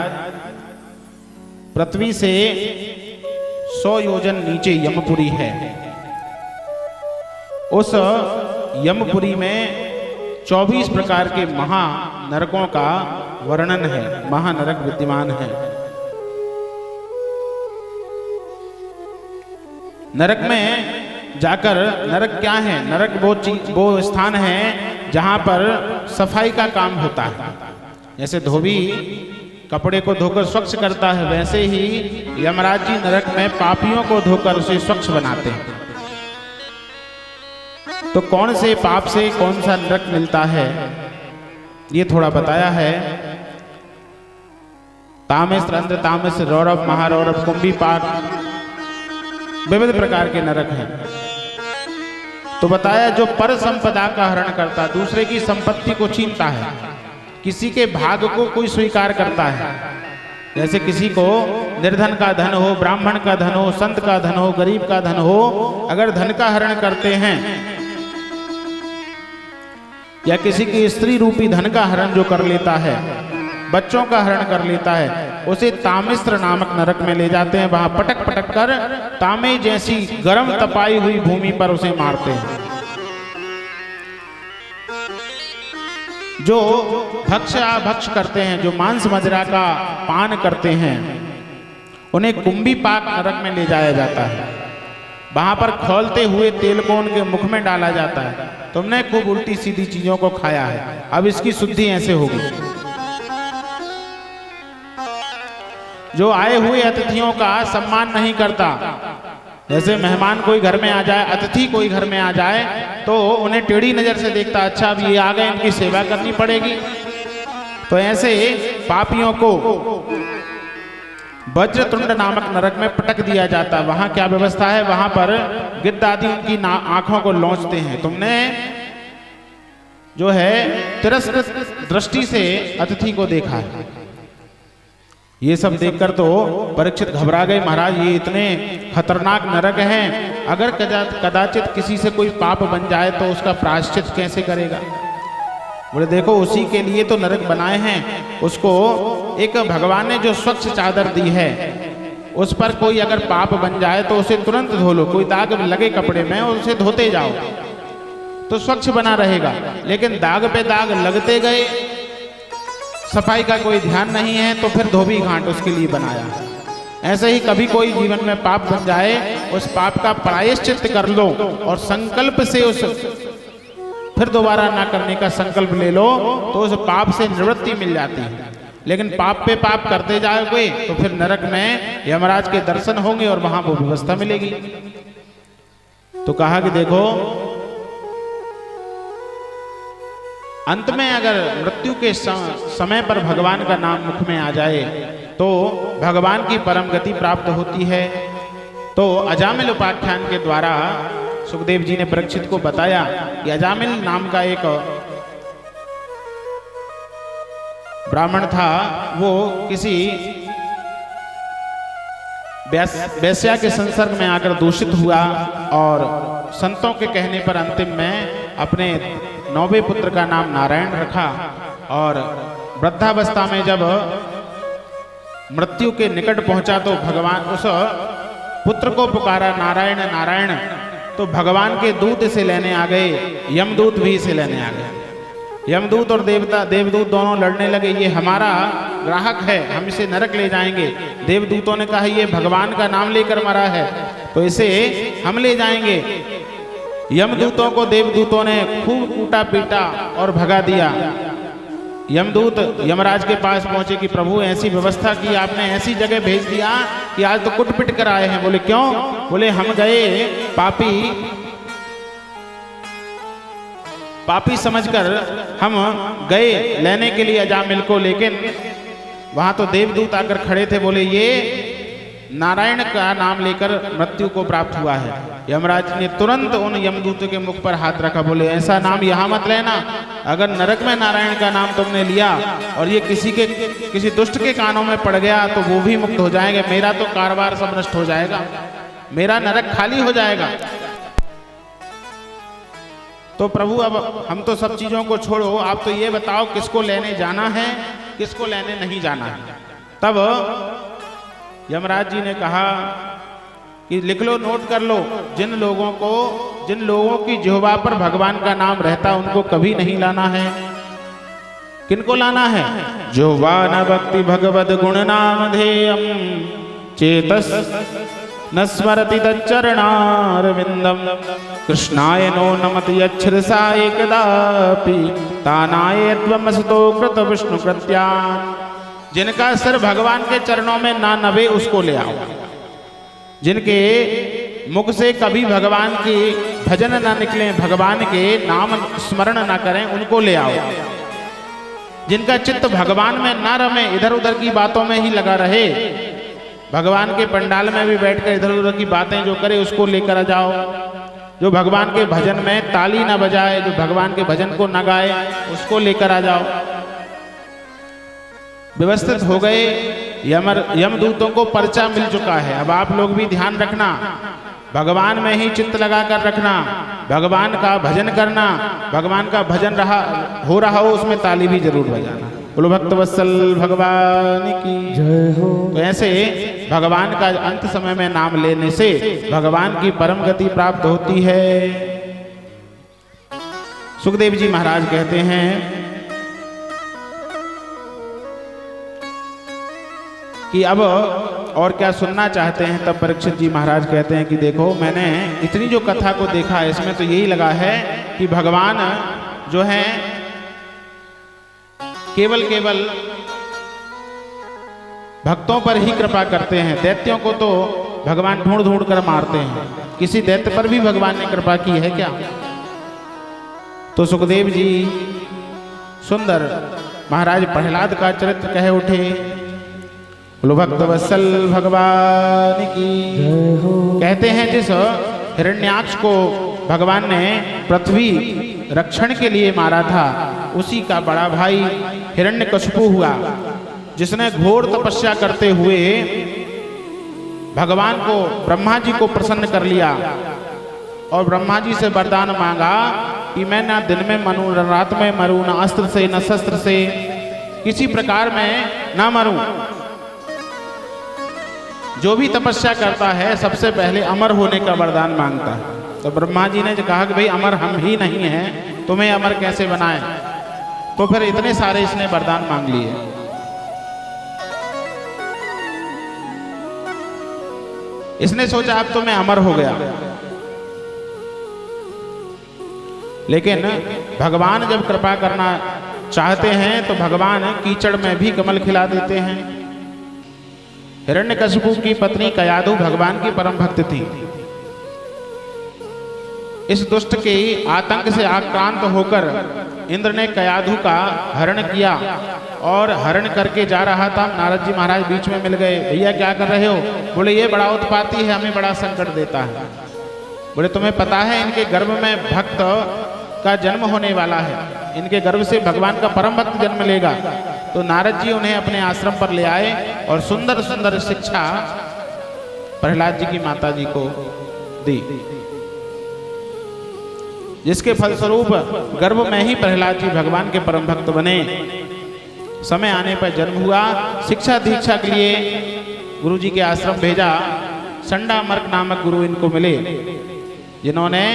S1: पृथ्वी से 100 योजन नीचे यमपुरी है। उस यमपुरी में 24 प्रकार के महा नरकों का वर्णन है, महानरक विद्यमान है। नरक में जाकर, नरक क्या है? नरक वो स्थान है जहां पर सफाई का काम होता है। जैसे धोबी कपड़े को धोकर स्वच्छ करता है, वैसे ही यमराज जी नरक में पापियों को धोकर उसे स्वच्छ बनाते हैं। तो कौन से पाप से कौन सा नरक मिलता है, ये थोड़ा बताया है। तामस, रंध्र तामस, रौरव, महारौरव, कुंभी पाक, विविध प्रकार के नरक हैं। तो बताया जो पर संपदा का हरण करता, दूसरे की संपत्ति को छीनता है, किसी के भाग को कोई स्वीकार करता है। जैसे किसी को निर्धन का धन हो, ब्राह्मण का धन हो, संत का धन हो, गरीब का धन हो, अगर धन का हरण करते हैं या किसी की स्त्री रूपी धन का हरण जो कर लेता है, बच्चों का हरण कर लेता है, उसे तामिस्र नामक नरक में ले जाते हैं। वहां पटक पटक कर तामे जैसी गर्म तपाई हुई भूमि पर उसे मारते हैं। जो भक्ष करते हैं, जो मांस मदिरा का पान करते हैं, उन्हें कुंभी पाक नरक में ले जाया जाता है। वहां पर खौलते हुए तेल को उनके मुख में डाला जाता है। तुमने खूब उल्टी सीधी चीजों को खाया है, अब इसकी शुद्धि ऐसे होगी। जो आए हुए अतिथियों का सम्मान नहीं करता, जैसे मेहमान कोई घर में आ जाए, अतिथि कोई घर में आ जाए, तो उन्हें टेढ़ी नजर से देखता, अच्छा अब ये आ गए, इनकी सेवा करनी पड़ेगी। तो ऐसे पापियों को वज्रतुंड नामक नरक में पटक दिया जाता। वहां क्या व्यवस्था है? वहां पर गिद्ध आदि उनकी आंखों को लौंचते हैं। तुमने जो है तिरस्कृत दृष्टि से अतिथि को देखा है। ये सब देखकर तो परीक्षित घबरा गए, महाराज ये इतने खतरनाक नरक हैं, अगर कदाचित किसी से कोई पाप बन जाए तो उसका प्रायश्चित कैसे करेगा? बोले देखो उसी के लिए तो नरक बनाए हैं। उसको एक भगवान ने जो स्वच्छ चादर दी है, उस पर कोई अगर पाप बन जाए तो उसे तुरंत धो लो। कोई दाग लगे कपड़े में और उसे धोते जाओ तो स्वच्छ बना रहेगा। लेकिन दाग पे दाग लगते गए, सफाई का कोई ध्यान नहीं है, तो फिर धोबी घाट उसके लिए बनाया। ऐसे ही कभी कोई जीवन में पाप बन जाए, उस पाप का प्रायश्चित कर लो और संकल्प से उस फिर दोबारा ना करने का संकल्प ले लो, तो उस पाप से निवृत्ति मिल जाती है। लेकिन पाप पे पाप करते जाओगे तो फिर नरक में यमराज के दर्शन होंगे और वहां वो व्यवस्था मिलेगी। तो कहा कि देखो, अंत में अगर मृत्यु के समय पर भगवान का नाम मुख में आ जाए तो भगवान की परम गति प्राप्त होती है। तो अजामिल उपाख्यान के द्वारा सुखदेव जी ने परीक्षित को बताया कि अजामिल नाम का एक ब्राह्मण था, वो किसी वेश्या के संसर्ग में आकर दूषित हुआ और संतों के कहने पर अंतिम में अपने 9वें पुत्र का नाम नारायण रखा। और वृद्धावस्था में जब मृत्यु के निकट पहुंचा तो भगवान उस पुत्र को पुकारा नारायण नारायण, तो भगवान के दूत इसे लेने आ गए, यमदूत भी इसे लेने आ गए। यमदूत और देवदूत दोनों लड़ने लगे, ये हमारा ग्राहक है, हम इसे नरक ले जाएंगे। देवदूतों ने कहा ये भगवान का नाम लेकर मरा है तो इसे हम ले जाएंगे। यमदूतों को देवदूतों ने खूब कूटा पीटा और भगा दिया। यमदूत यमराज के पास पहुंचे कि प्रभु ऐसी व्यवस्था की आपने, ऐसी जगह भेज दिया कि आज तो कुट पिट कर आए हैं। बोले क्यों? बोले हम गए पापी समझकर हम गए लेने के लिए अजामिल को, लेकिन वहां तो देवदूत आकर खड़े थे। बोले ये नारायण का नाम लेकर मृत्यु को प्राप्त हुआ है। यमराज ने तुरंत उन यमदूतों के मुख पर हाथ रखा, बोले ऐसा नाम यहाँ मत लेना, अगर नरक में नारायण का नाम तुमने लिया और ये किसी दुष्ट के कानों में पड़ गया तो वो भी मुक्त हो जाएंगे, मेरा तो कारोबार सब नष्ट हो जाएगा, मेरा नरक खाली हो जाएगा। तो प्रभु अब हम तो सब चीजों को छोड़ो, आप तो ये बताओ किसको लेने जाना है, किसको लेने नहीं जाना है। तब यमराज जी ने कहा कि लिख लो, नोट कर लो, जिन लोगों की जिह्वा पर भगवान का नाम रहता उनको कभी नहीं लाना है। किनको लाना है? जिह्वा न भक्ति भगवद गुण नाम धेयम चेतस न स्मरति तच्चरणारविंदम कृष्णाय नो नमति यच्छ्रसा एकदापि तानाय त्वमसतो कृत विष्णु कृत्यान्। जिनका सिर भगवान के चरणों में ना नवे उसको ले आओ, जिनके मुख से कभी भगवान की भजन ना निकले, भगवान के नाम स्मरण ना करें, उनको ले आओ। जिनका चित्त भगवान में ना रमे, इधर उधर की बातों में ही लगा रहे, भगवान के पंडाल में भी बैठकर इधर उधर की बातें जो करे उसको लेकर आ जाओ। जो भगवान के भजन में ताली ना बजाए, जो भगवान के भजन को ना गाए, उसको लेकर आ जाओ। व्यवस्थित हो गए। यमदूतों को पर्चा मिल चुका है। अब आप लोग भी ध्यान रखना, भगवान में ही चित्त लगा कर रखना, भगवान का भजन करना, भगवान का भजन हो रहा हो उसमें ताली भी जरूर बजाना। बोलो भक्तवत्सल भगवान की जय हो। तो ऐसे भगवान का अंत समय में नाम लेने से भगवान की परम गति प्राप्त होती है। सुखदेव जी महाराज कहते हैं कि अब और क्या सुनना चाहते हैं। तब परीक्षित जी महाराज कहते हैं कि देखो, मैंने इतनी जो कथा को देखा है इसमें तो यही लगा है कि भगवान जो है केवल भक्तों पर ही कृपा करते हैं। दैत्यों को तो भगवान ढूंढ ढूंढ कर मारते हैं। किसी दैत्य पर भी भगवान ने कृपा की है क्या? तो सुखदेव जी सुंदर महाराज प्रहलाद का चरित्र कह उठे। बोलो भक्तवत्सल भगवान की जय हो। कहते हैं जिस हिरण्याक्ष को भगवान ने पृथ्वी रक्षण के लिए मारा था, उसी का बड़ा भाई हिरण्यकशिपु हुआ, जिसने घोर तपस्या करते हुए भगवान को, ब्रह्मा जी को प्रसन्न कर लिया और ब्रह्मा जी से वरदान मांगा कि मैं ना दिन में मरूं, न रात में मरूं, न अस्त्र से न शस्त्र से, किसी प्रकार में ना मरूं। जो भी तपस्या करता है सबसे पहले अमर होने का वरदान मांगता है। तो ब्रह्मा जी ने कहा कि भाई अमर हम ही नहीं हैं, तुम्हें अमर कैसे बनाए? तो फिर इतने सारे इसने वरदान मांग लिए। इसने सोचा अब तो मैं अमर हो गया, लेकिन भगवान जब कृपा करना चाहते हैं तो भगवान कीचड़ में भी कमल खिला देते हैं। हिरण्यकशिपु की पत्नी कयाधु भगवान की परम भक्त थी। इस दुष्ट के आतंक से आक्रांत होकर इंद्र ने कयाधु का हरण किया और हरण करके जा रहा था। नारद जी महाराज बीच में मिल गए। भैया क्या कर रहे हो? बोले ये बड़ा उत्पाती है, हमें बड़ा संकट देता है। बोले तुम्हें पता है इनके गर्भ में भक्त का जन्म होने वाला है, इनके गर्भ से भगवान का परम भक्त जन्म लेगा। तो नारद जी उन्हें अपने आश्रम पर ले आए और सुंदर सुंदर शिक्षा प्रहलाद जी की माता जी को दी, जिसके फलस्वरूप गर्भ में ही प्रहलाद जी भगवान के परम भक्त बने। समय आने पर जन्म हुआ। शिक्षा दीक्षा के लिए गुरु जी के आश्रम भेजा। संडा मर्क नामक गुरु इनको मिले, जिन्होंने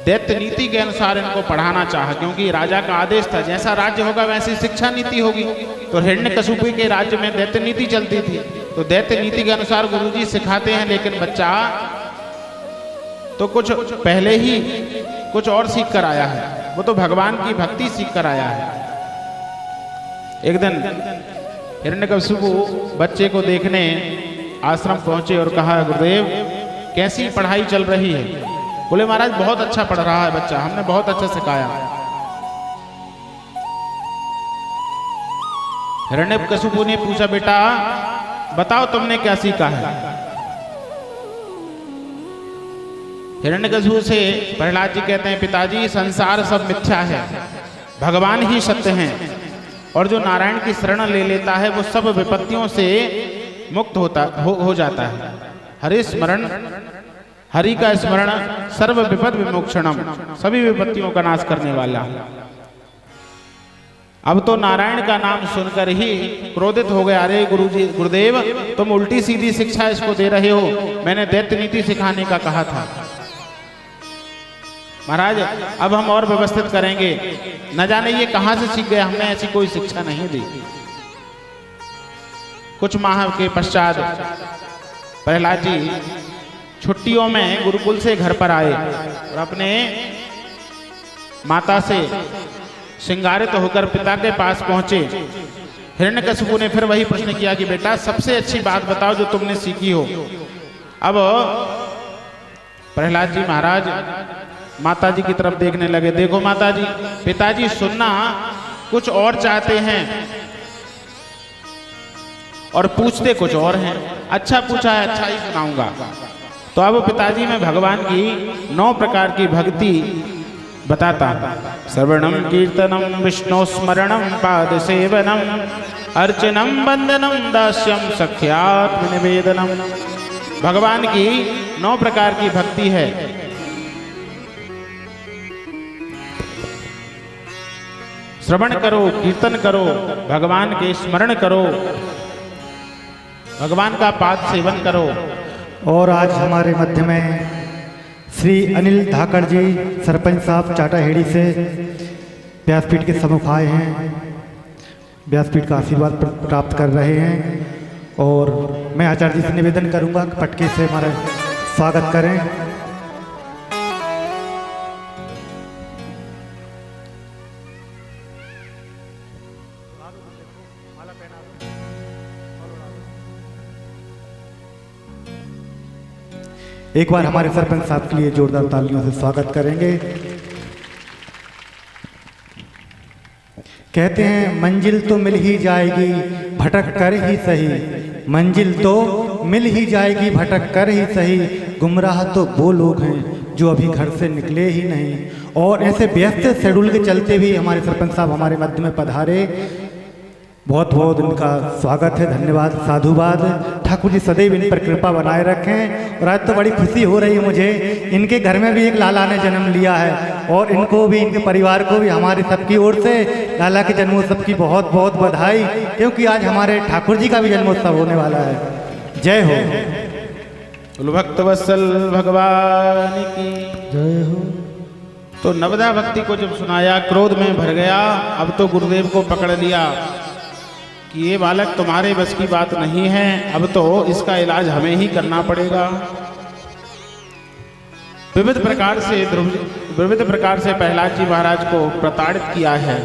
S1: दैत्य नीति के अनुसार इनको पढ़ाना चाहा, क्योंकि राजा का आदेश था जैसा राज्य होगा वैसी शिक्षा नीति होगी। तो हिरण्यकशिपु के राज्य में दैत्य नीति चलती थी, तो दैत्य नीति के अनुसार गुरुजी सिखाते हैं, लेकिन बच्चा तो कुछ पहले ही कुछ और सीख कर आया है। वो तो भगवान की भक्ति सीख कर आया है। एक दिन हिरण्यकशिपु बच्चे को देखने आश्रम पहुंचे और कहा, गुरुदेव कैसी पढ़ाई चल रही है? बोले महाराज बहुत अच्छा पढ़ रहा है बच्चा, हमने बहुत अच्छा सिखाया। हिरण्यकशिपु ने पूछा, बेटा बताओ तुमने क्या सीखा है? हिरण्यकशिपु से प्रहलाद जी कहते हैं, पिताजी संसार सब मिथ्या है, भगवान ही सत्य हैं, और जो नारायण की शरण ले लेता है वो सब विपत्तियों से मुक्त हो जाता है। हरि स्मरण, हरि का स्मरण सर्व विपद विमोक्षणम, सभी विपत्तियों का नाश करने वाला। अब तो नारायण का नाम सुनकर ही क्रोधित हो गए। अरे गुरुजी, गुरुदेव तुम उल्टी सीधी शिक्षा इसको दे रहे हो, मैंने दैत्य नीति सिखाने का कहा था। महाराज अब हम और व्यवस्थित करेंगे, न जाने ये कहां से सीख गए, हमने ऐसी कोई शिक्षा नहीं दी। कुछ माह के पश्चात प्रहलाद जी छुट्टियों में गुरुकुल से घर पर आए और अपने माता से श्रृंगारित होकर पिता के पास पहुंचे। हिरण्यकशिपु ने फिर वही प्रश्न किया कि बेटा सबसे अच्छी बात बताओ जो तुमने सीखी हो। अब प्रहलाद जी महाराज माता जी की तरफ देखने लगे। देखो माता जी, पिताजी सुनना कुछ और चाहते हैं और पूछते कुछ और हैं। अच्छा पूछा है, अच्छा ही सुनाऊंगा। तो अब पिताजी में भगवान की 9 प्रकार की भक्ति बताता। श्रवणम कीर्तनम विष्णु स्मरणम पाद सेवनम अर्चनम वंदनम दास्यम सख्यात्म निवेदनम। भगवान की 9 प्रकार की भक्ति है। श्रवण करो, कीर्तन करो, भगवान के स्मरण करो, भगवान का पाद सेवन करो।
S4: और आज हमारे मध्य में श्री अनिल धाकड़ जी सरपंच साहब चाटाहेड़ी से व्यासपीठ के सम्मुख आए हैं, व्यासपीठ का आशीर्वाद प्राप्त कर रहे हैं। और मैं आचार्य जी से निवेदन करूंगा कि पटके से हमारा स्वागत करें। एक बार हमारे सरपंच साहब के लिए जोरदार तालियों से स्वागत करेंगे। कहते हैं मंजिल तो मिल ही जाएगी भटक कर ही सही, मंजिल तो मिल ही जाएगी भटक कर ही सही, गुमराह तो वो लोग हैं जो अभी घर से निकले ही नहीं। और ऐसे व्यस्त शेड्यूल के चलते भी हमारे सरपंच साहब हमारे मध्य में पधारे, बहुत बहुत इनका स्वागत है, धन्यवाद, साधुवाद। ठाकुर जी सदैव इन पर कृपा बनाए रखें। और आज तो बड़ी खुशी हो रही है मुझे, इनके घर में भी एक लाला ने जन्म लिया है और इनको भी, इनके परिवार को भी हमारी सबकी ओर से लाला के जन्मोत्सव की बहुत बहुत बधाई, क्योंकि आज हमारे ठाकुर जी का भी जन्मोत्सव होने वाला है। जय हो।
S1: भक्त वत्सल भगवान की
S4: जय हो।
S1: तो नवदा भक्ति को जब सुनाया क्रोध में भर गया। अब तो गुरुदेव को पकड़ लिया कि ये बालक तुम्हारे बस की बात नहीं है, अब तो इसका इलाज हमें ही करना पड़ेगा। विविध प्रकार से प्रहलाद जी महाराज को प्रताड़ित किया है।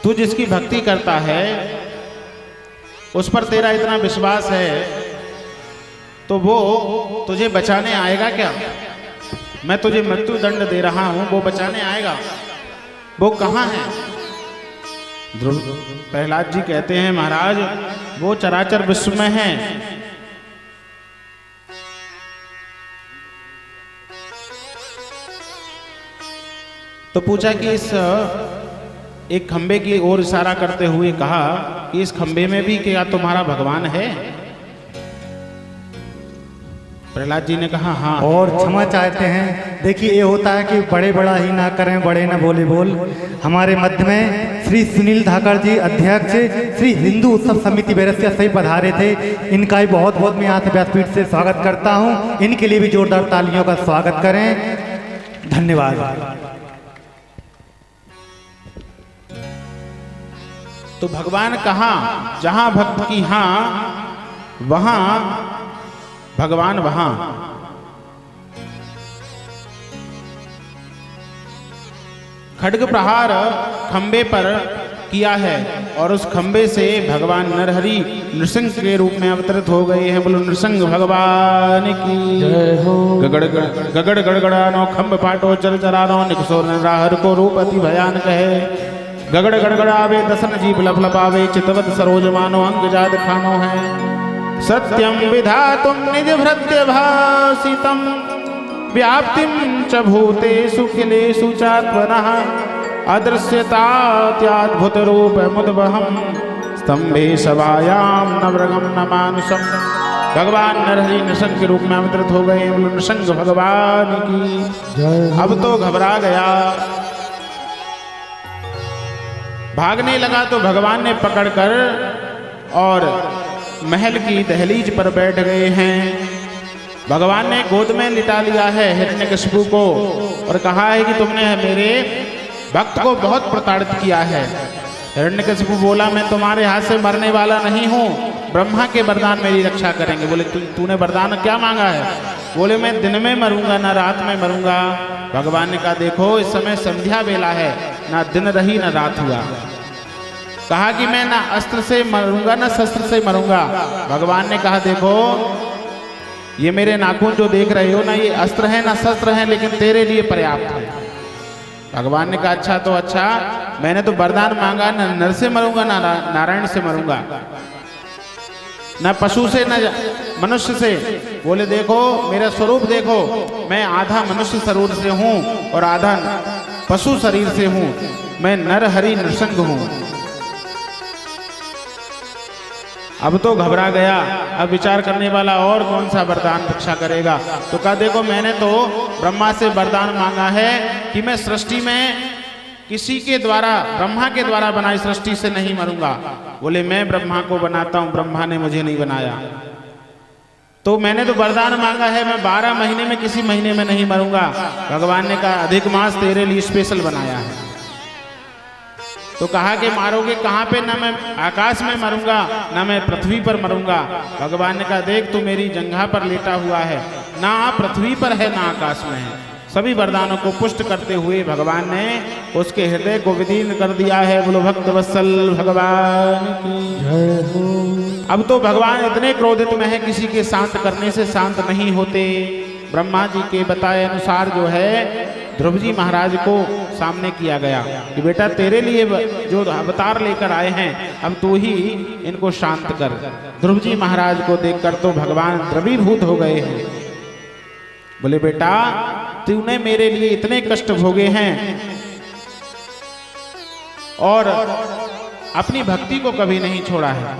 S1: तू जिसकी भक्ति करता है उस पर तेरा इतना विश्वास है तो वो तुझे बचाने आएगा क्या? मैं तुझे मृत्यु दंड दे रहा हूं, वो बचाने आएगा? वो कहाँ है? प्रहलाद जी कहते हैं महाराज वो चराचर विश्व में है। तो पूछा कि इस एक खंबे की ओर इशारा करते हुए कहा कि इस खंबे में भी क्या तुम्हारा भगवान है? प्रहलाद जी ने कहा हाँ।
S4: और क्षमा चाहते हैं। देखिए ये होता है कि बड़े बड़ा ही ना करें, बड़े ना बोले बोल। हमारे मध्य में श्री सुनील धाकड़ जी अध्यक्ष श्री हिंदू उत्सव समिति बैरसिया सही पधारे थे। इनका भी बहुत बहुत मैं यहाँ से व्यासपीठ से स्वागत करता हूँ। इनके लिए भी जोरदार तालियों का स्वागत करें। धन्यवाद।
S1: तो भगवान कहाँ? जहां भक्त की हाँ वहां भगवान वहां। खड्ग प्रहार खंबे पर किया है और उस खंबे से भगवान नरहरि नृसिंह के रूप में अवतरित हो गए हैं। बोलो नृसिंह भगवान की जय हो। गगड़ गड़गड़ानो खंब फाटो चल चलानो निकसो नराहर को रूप अति भयानक है। गगड़ गड़गड़ावे दसन जीव लपलपावे चितवत सरोज मानो अंग जाद खानो है। सत्यम विधातुम निज भृत्य भासितम व्याप्तिम च भूतेषु खिलेषु चात्मनः अदृश्यतात्याद्भुत रूप मुद्वहम स्तंभे सभायाम नवरगम न मानुषम। भगवान नरहरि नृसिंह के रूप में अवतरित हो गए। नृसिंह भगवान की। अब तो घबरा गया, भागने लगा तो भगवान ने पकड़कर और महल की दहलीज पर बैठ गए हैं। भगवान ने गोद में लिटा लिया है हिरण्यकशिपु को और कहा है कि तुमने मेरे भक्त को बहुत प्रताड़ित किया है। हिरण्यकशिपु बोला मैं तुम्हारे हाथ से मरने वाला नहीं हूँ, ब्रह्मा के वरदान मेरी रक्षा करेंगे। बोले तूने वरदान क्या मांगा है? बोले मैं दिन में मरूंगा ना रात में मरूंगा। भगवान ने कहा देखो इस समय संध्या बेला है, ना दिन रही ना रात हुआ। कहा कि मैं ना अस्त्र से मरूंगा ना शस्त्र से मरूंगा। भगवान ने कहा देखो ये मेरे नाखून जो देख रहे हो ना ये अस्त्र है ना शस्त्र है, लेकिन तेरे लिए पर्याप्त है। भगवान ने कहा अच्छा तो अच्छा, मैंने तो वरदान मांगा ना नर से मरूंगा ना नारायण से मरूंगा, ना पशु से ना मनुष्य से। बोले देखो मेरा स्वरूप देखो, मैं आधा मनुष्य शरीर से हूँ और आधा पशु शरीर से हूँ। मैं नरहरि नृसिंह हूँ। अब तो घबरा गया, अब विचार करने वाला और कौन सा वरदान भिक्षा करेगा। तो कहा देखो मैंने तो ब्रह्मा से वरदान मांगा है कि मैं सृष्टि में किसी के द्वारा ब्रह्मा के द्वारा बनाई सृष्टि से नहीं मरूंगा। बोले मैं ब्रह्मा को बनाता हूं, ब्रह्मा ने मुझे नहीं बनाया। तो मैंने तो वरदान मांगा है मैं 12 महीने में किसी महीने में नहीं मरूंगा। भगवान ने कहा अधिक मास तेरे लिए स्पेशल बनाया है। तो कहा कि मारोगे कहाँ पे? ना मैं आकाश में मरूंगा ना मैं पृथ्वी पर मरूंगा। भगवान ने कहा देख तू मेरी जंघा पर लेटा हुआ है, ना पृथ्वी पर है ना आकाश में है। सभी वरदानों को पुष्ट करते हुए भगवान ने उसके हृदय को विदीर्ण कर दिया है। बोलो भक्त वत्सल भगवान की जय हो। अब तो भगवान इतने क्रोधित में है, किसी के शांत करने से शांत नहीं होते। ब्रह्मा जी के बताए अनुसार जो है ध्रुव जी महाराज को सामने किया गया कि बेटा तेरे लिए जो अवतार लेकर आए हैं अब तू ही इनको शांत कर। ध्रुव जी महाराज को देखकर तो भगवान द्रवीभूत हो गए हैं। बोले बेटा तूने मेरे लिए इतने कष्ट भोगे हैं और अपनी भक्ति को कभी नहीं छोड़ा है।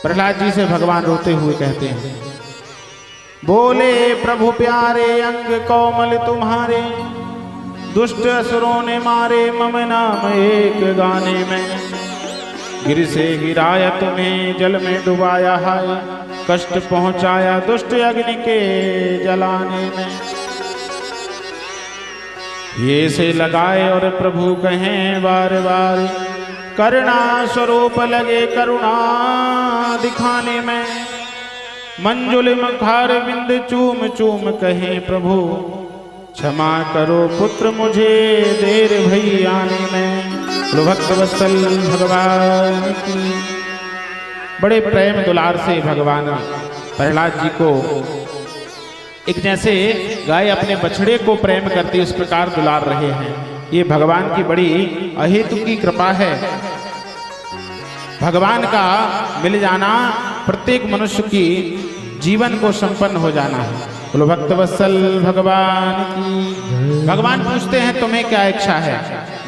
S1: प्रहलाद जी से भगवान रोते हुए कहते हैं बोले प्रभु प्यारे अंग कोमल तुम्हारे दुष्ट असुरों ने मारे मम नाम एक गाने में। गिर से गिराया तुम्हें जल में डुबाया है, कष्ट पहुंचाया दुष्ट अग्नि के जलाने में। ये से लगाए और प्रभु कहें बार बार करुणा स्वरूप लगे करुणा दिखाने में। मंजुल मखार बिंद चूम चूम कहे प्रभु, क्षमा करो पुत्र मुझे देर भई आने में। बोलो भक्त वत्सल भगवान की। बड़े प्रेम दुलार से भगवान प्रहलाद जी को एक जैसे गाय अपने बछड़े को प्रेम करती उस प्रकार दुलार रहे हैं। ये भगवान की बड़ी अहेतु की कृपा है। भगवान का मिल जाना प्रत्येक मनुष्य की जीवन को संपन्न हो जाना है। बोलो भक्त वत्सल भगवान की। भगवान पूछते हैं तुम्हें क्या इच्छा है?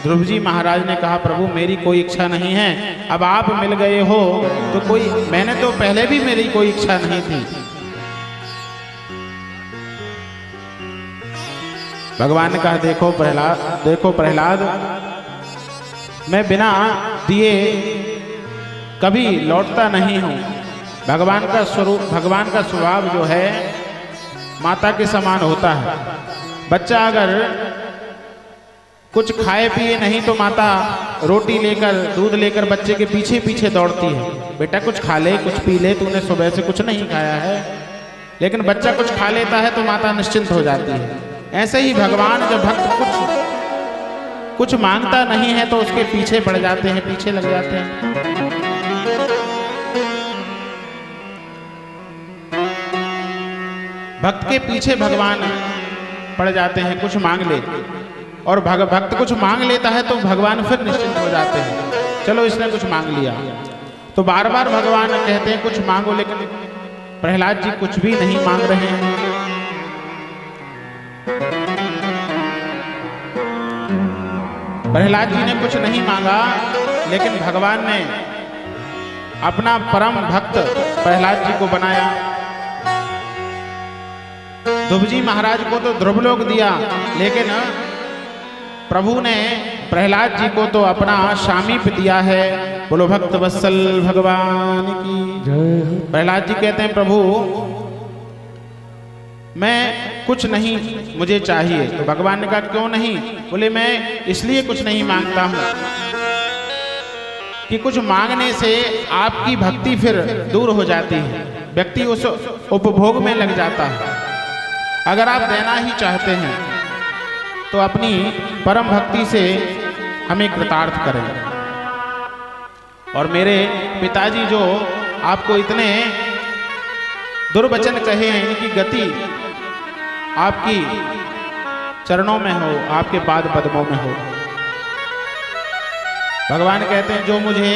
S1: ध्रुव जी महाराज ने कहा प्रभु मेरी कोई इच्छा नहीं है, अब आप मिल गए हो तो कोई, मैंने तो पहले भी मेरी कोई इच्छा नहीं थी। भगवान ने कहा देखो प्रहलाद, मैं बिना दिए कभी लौटता नहीं हूं। भगवान का स्वरूप, भगवान का स्वभाव जो है माता के समान होता है। बच्चा अगर कुछ खाए पिए नहीं तो माता रोटी लेकर, दूध लेकर बच्चे के पीछे पीछे दौड़ती है, बेटा कुछ खा ले, कुछ पी ले, तूने सुबह से कुछ नहीं खाया है। लेकिन बच्चा कुछ खा लेता है तो माता निश्चिंत हो जाती है। ऐसे ही भगवान जब भक्त कुछ मांगता नहीं है तो उसके पीछे पड़ जाते हैं, पीछे लग जाते हैं। भक्त के पीछे भगवान पड़ जाते हैं, कुछ मांग ले, और भक्त कुछ मांग लेता है तो भगवान फिर निश्चिंत हो जाते हैं, चलो इसने कुछ मांग लिया। तो बार बार भगवान कहते हैं कुछ मांगो, लेकिन प्रहलाद जी कुछ भी नहीं मांग रहे हैं। प्रहलाद जी ने कुछ नहीं मांगा, लेकिन भगवान ने अपना परम भक्त प्रहलाद जी को बनाया। ध्रुव जी महाराज को तो ध्रुवलोक दिया, लेकिन प्रभु ने प्रहलाद जी को तो अपना शामीप दिया है। बोलो भक्त वत्सल भगवान की। प्रहलाद जी कहते हैं प्रभु मैं कुछ नहीं मुझे चाहिए। तो भगवान ने कहा क्यों नहीं? बोले मैं इसलिए कुछ नहीं मांगता हूं कि कुछ मांगने से आपकी भक्ति फिर दूर हो जाती है, व्यक्ति उस उपभोग में लग जाता है। अगर आप देना ही चाहते हैं तो अपनी परम भक्ति से हमें कृतार्थ करें। और मेरे पिताजी जो आपको इतने दुर्वचन कहे हैं, इनकी गति आपकी चरणों में हो, आपके पाद पद्मों में हो। भगवान कहते हैं जो मुझे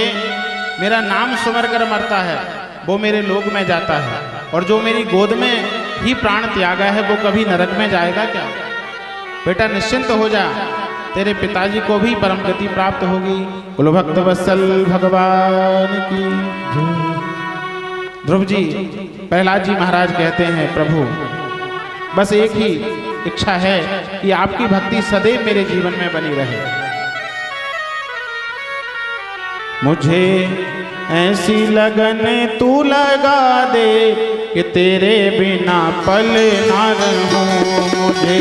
S1: मेरा नाम सुमर कर मरता है वो मेरे लोक में जाता है, और जो मेरी गोद में ही प्राण त्यागा है वो कभी नरक में जाएगा क्या? बेटा निश्चिंत हो जा, तेरे पिताजी को भी परम गति प्राप्त होगी। बोलो भक्त वत्सल भगवान की। ध्रुव जी प्रहलाद जी महाराज कहते हैं प्रभु बस एक ही इच्छा है कि आपकी भक्ति सदैव मेरे जीवन में बनी रहे। मुझे ऐसी लगन तू लगा दे कि तेरे बिना पल ना रहूं। मुझे